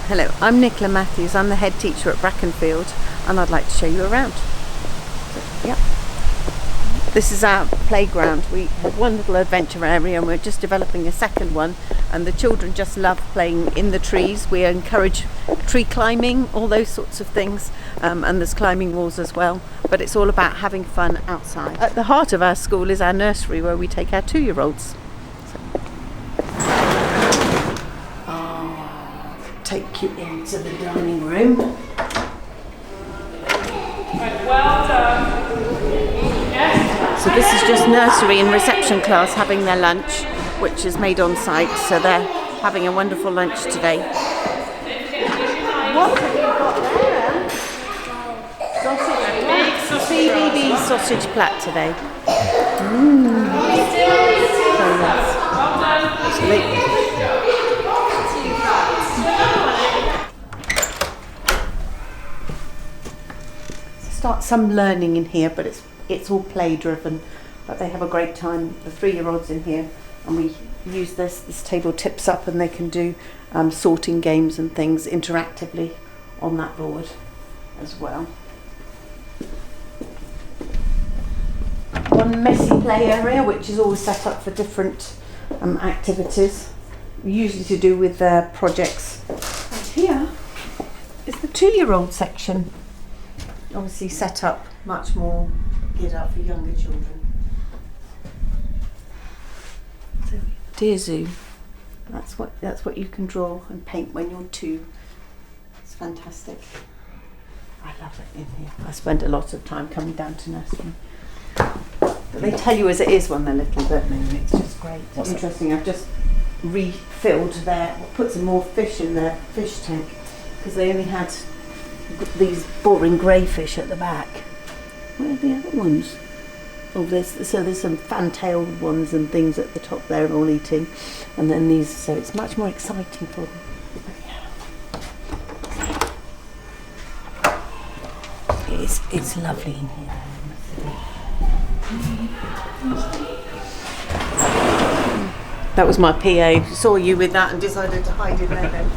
Hello, I'm Nicola Matthews. I'm the head teacher at braxk2 and I'd like to show you around. So, yeah. This is our playground. We have one little adventure area and we're just developing a second one, and the children just love playing in the trees. We encourage tree climbing, all those sorts of things, and there's climbing walls as well, but it's all about having fun outside. At the heart of our school is our nursery where we take our 2-year-olds. Take you into the dining room. Well done. So this is just nursery and reception class having their lunch, which is made on site, so they're having a wonderful lunch today. What have you got there? Sausage. CBB sausage plat today. Very nice. Well done. Start some learning in here, but it's all play driven, but they have a great time. The 3-year-olds in here, and we use this table tips up and they can do sorting games and things interactively on that board as well. One messy play area which is always set up for different activities, usually to do with their projects. And here is the 2-year-old section, obviously set up much more geared up for younger children. So, Dear Zoo, that's what you can draw and paint when you're 2. It's fantastic. I love it in here. I spend a lot of time coming down to nursery. But they tell you as it is when they're little, don't they? It's just great. It's interesting. I've just refilled put some more fish in their fish tank because they only had these boring grey fish at the back. Where are the other ones? Oh, there's some fan-tailed ones and things at the top there all eating, and then these, so it's much more exciting for them. It's lovely in here. That was my PA. Saw you with that and decided to hide in there then.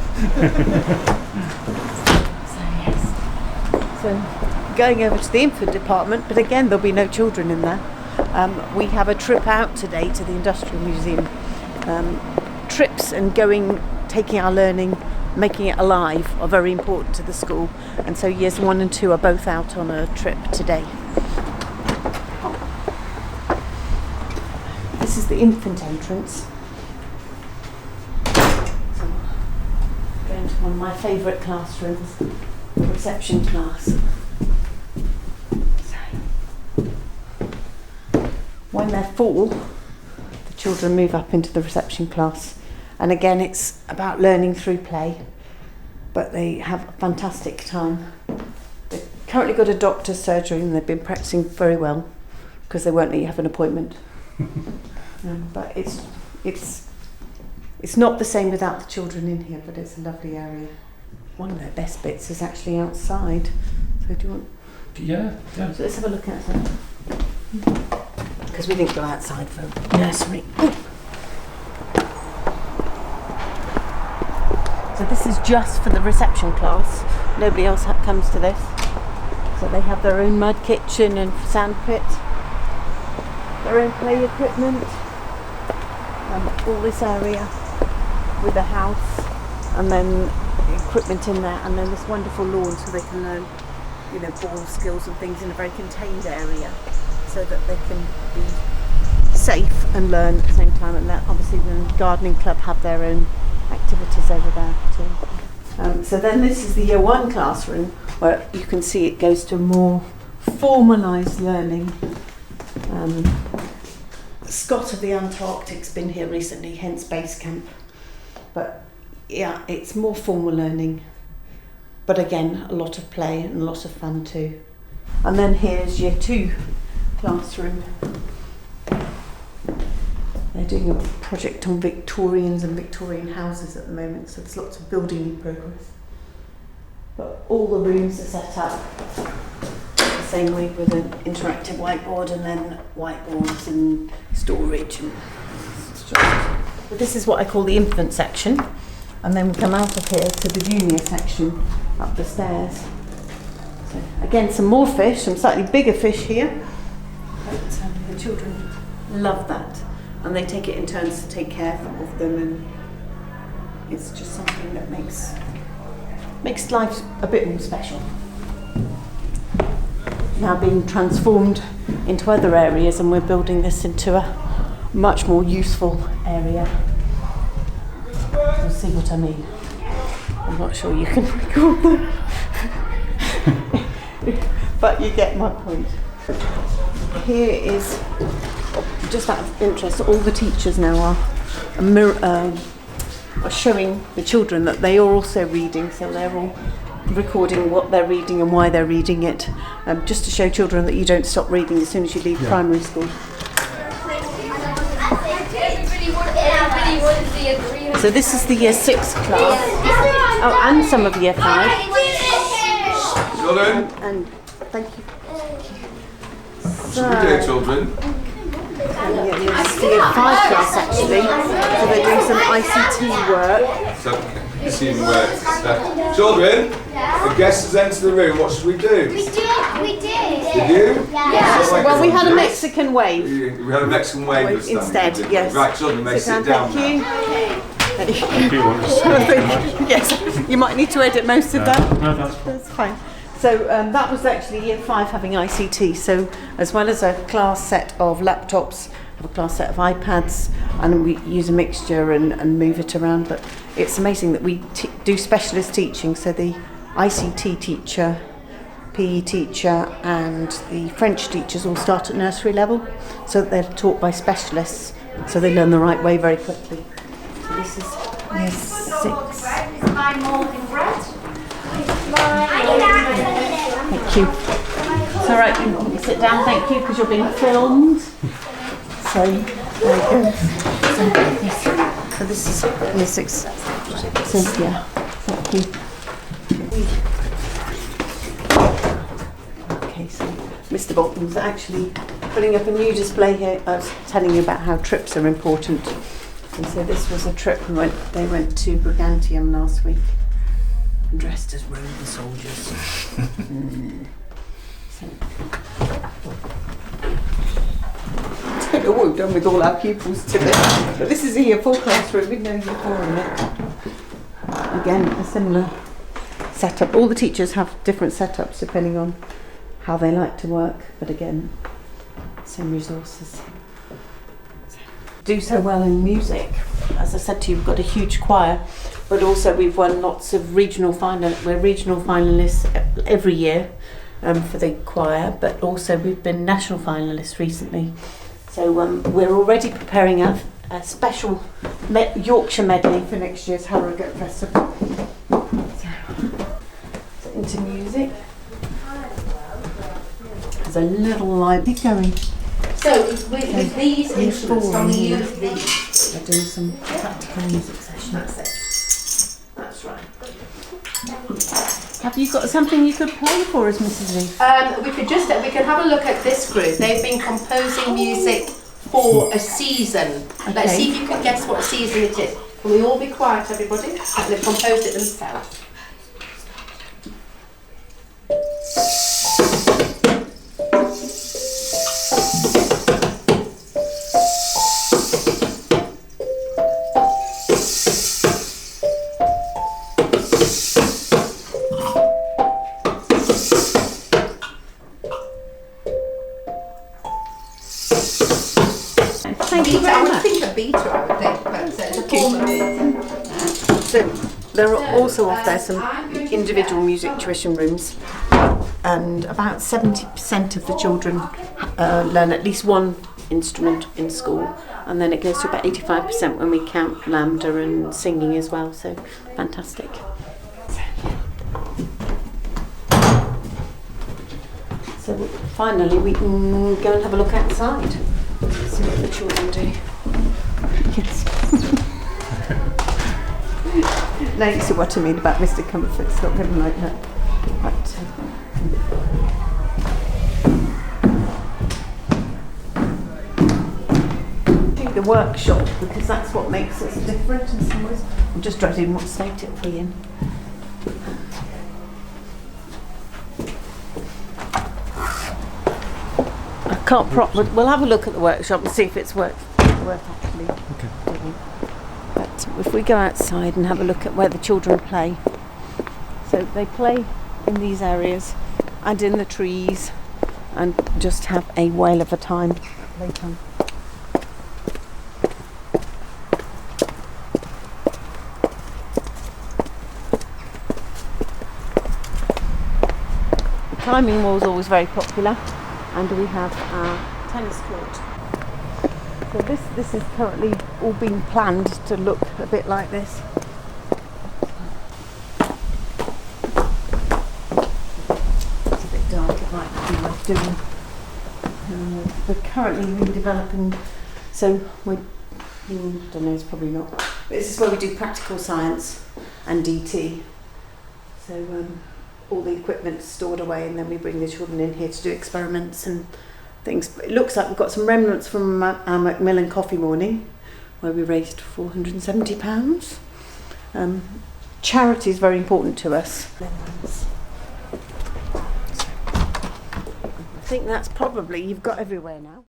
So going over to the infant department, but again there'll be no children in there. We have a trip out today to the Industrial Museum. Trips and taking our learning, making it alive are very important to the school, and so years 1 and 2 are both out on a trip today. This is the infant entrance. So, going to one of my favourite classrooms, the reception class. When they're full, the children move up into the reception class, and again it's about learning through play, but they have a fantastic time. They've currently got a doctor's surgery and they've been practicing very well because they won't let you have an appointment. But it's not the same without the children in here, but it's a lovely area. One of their best bits is actually outside. So do you want? Yeah. So let's have a look outside. Because we didn't go outside for nursery. So this is just for the reception class. Nobody else comes to this. So they have their own mud kitchen and sand pit, their own play equipment, all this area with a house, and then equipment in there, and then this wonderful lawn so they can learn, ball skills and things in a very contained area, so that they can be safe and learn at the same time. And that obviously the gardening club have their own activities over there too. So then this is the year 1 classroom, where you can see it goes to more formalised learning. Scott of the Antarctic's been here recently, hence base camp. But yeah, it's more formal learning. But again, a lot of play and a lot of fun too. And then here's year 2 classroom. They're doing a project on Victorians and Victorian houses at the moment, so there's lots of building in progress. But all the rooms are set up the same way with an interactive whiteboard, and then whiteboards and storage. But this is what I call the infant section, and then we come out of here to the junior section up the stairs. So again, some more fish, some slightly bigger fish here, but the children love that, and they take it in turns to take care of them, and it's just something that makes life a bit more special. Now being transformed into other areas, and we're building this into a much more useful area. You'll see what I mean. I'm not sure you can record that, but you get my point. Here is, just out of interest, all the teachers now are showing the children that they are also reading, so they're all recording what they're reading and why they're reading it, just to show children that you don't stop reading as soon as you leave primary school. So this is the year 6 class. Oh, and some of year 5. Children. And thank you. So, good day, children. This is the year 5 class actually. So they're doing some ICT work. So, receiving work. Children, the guest has entered the room. What should we do? We did. Did you? Yes. Well, we had a Mexican wave. We had a Mexican wave this time. Instead, yes. Right, children, may sit down Thank you. Do you want to say? Yes, you might need to edit most of that. No, that's fine. That's fine. So that was actually year 5 having ICT. So as well as a class set of laptops, have a class set of iPads, and we use a mixture and move it around. But it's amazing that we do specialist teaching. So the ICT teacher, PE teacher, and the French teachers all start at nursery level, so that they're taught by specialists, so they learn the right way very quickly. So this is year 6. Thank you. It's all right, you can sit down, thank you, because you're being filmed. So, there you go. So this is year 6. So, yeah, thank you. Okay, so Mr. Bolton's actually putting up a new display here. I was telling you about how trips are important. And so this was a trip they went to Brigantium last week, dressed as Roman soldiers. So, I don't know what we've done with all our pupils today, but this is a year 4 classroom with no year 4 in it. Again, a similar setup. All the teachers have different setups depending on how they like to work, but again, same resources. Do so well in music. As I said to you, we've got a huge choir, but also we've won lots of regional finalists. We're regional finalists every year for the choir, but also we've been national finalists recently. So we're already preparing a special Yorkshire medley for next year's Harrogate Festival. So into music. There's a little library going. So with these instruments, can we use these? We're doing some practical music sessions. That's right. Have you got something you could play for us, Mrs. Reeve? We can have a look at this group. They've been composing music for a season. Okay. Let's see if you can guess what season it is. Can we all be quiet, everybody? And they've composed it themselves. Thank you I very would much. think a beta, I would think, but it's a form of beta. So there are also off there some individual music tuition rooms, and about 70% of the children learn at least one instrument in school, and then it goes to about 85% when we count lambda and singing as well, so fantastic. So finally we can go and have a look outside, see what the children do. Yes. Now you see what I mean about Mr. Comfort, it's not going like that. But, the workshop, because that's what makes us different in some ways. I'm just dreading what state it'll be in. I can't we'll have a look at the workshop and see if it's worth actually doing. But if we go outside and have a look at where the children play. So they play in these areas and in the trees and just have a whale of a time at playtime. The climbing wall is always very popular, and we have our tennis court. So this is currently all being planned to look a bit like this. It's a bit dark, it might be worth doing. We're currently redeveloping, so I don't know, it's probably not. But this is where we do practical science and DT. So all the equipment's stored away, and then we bring the children in here to do experiments and things. But it looks like we've got some remnants from our Macmillan coffee morning, where we raised £470. Charity is very important to us. I think that's probably, you've got everywhere now.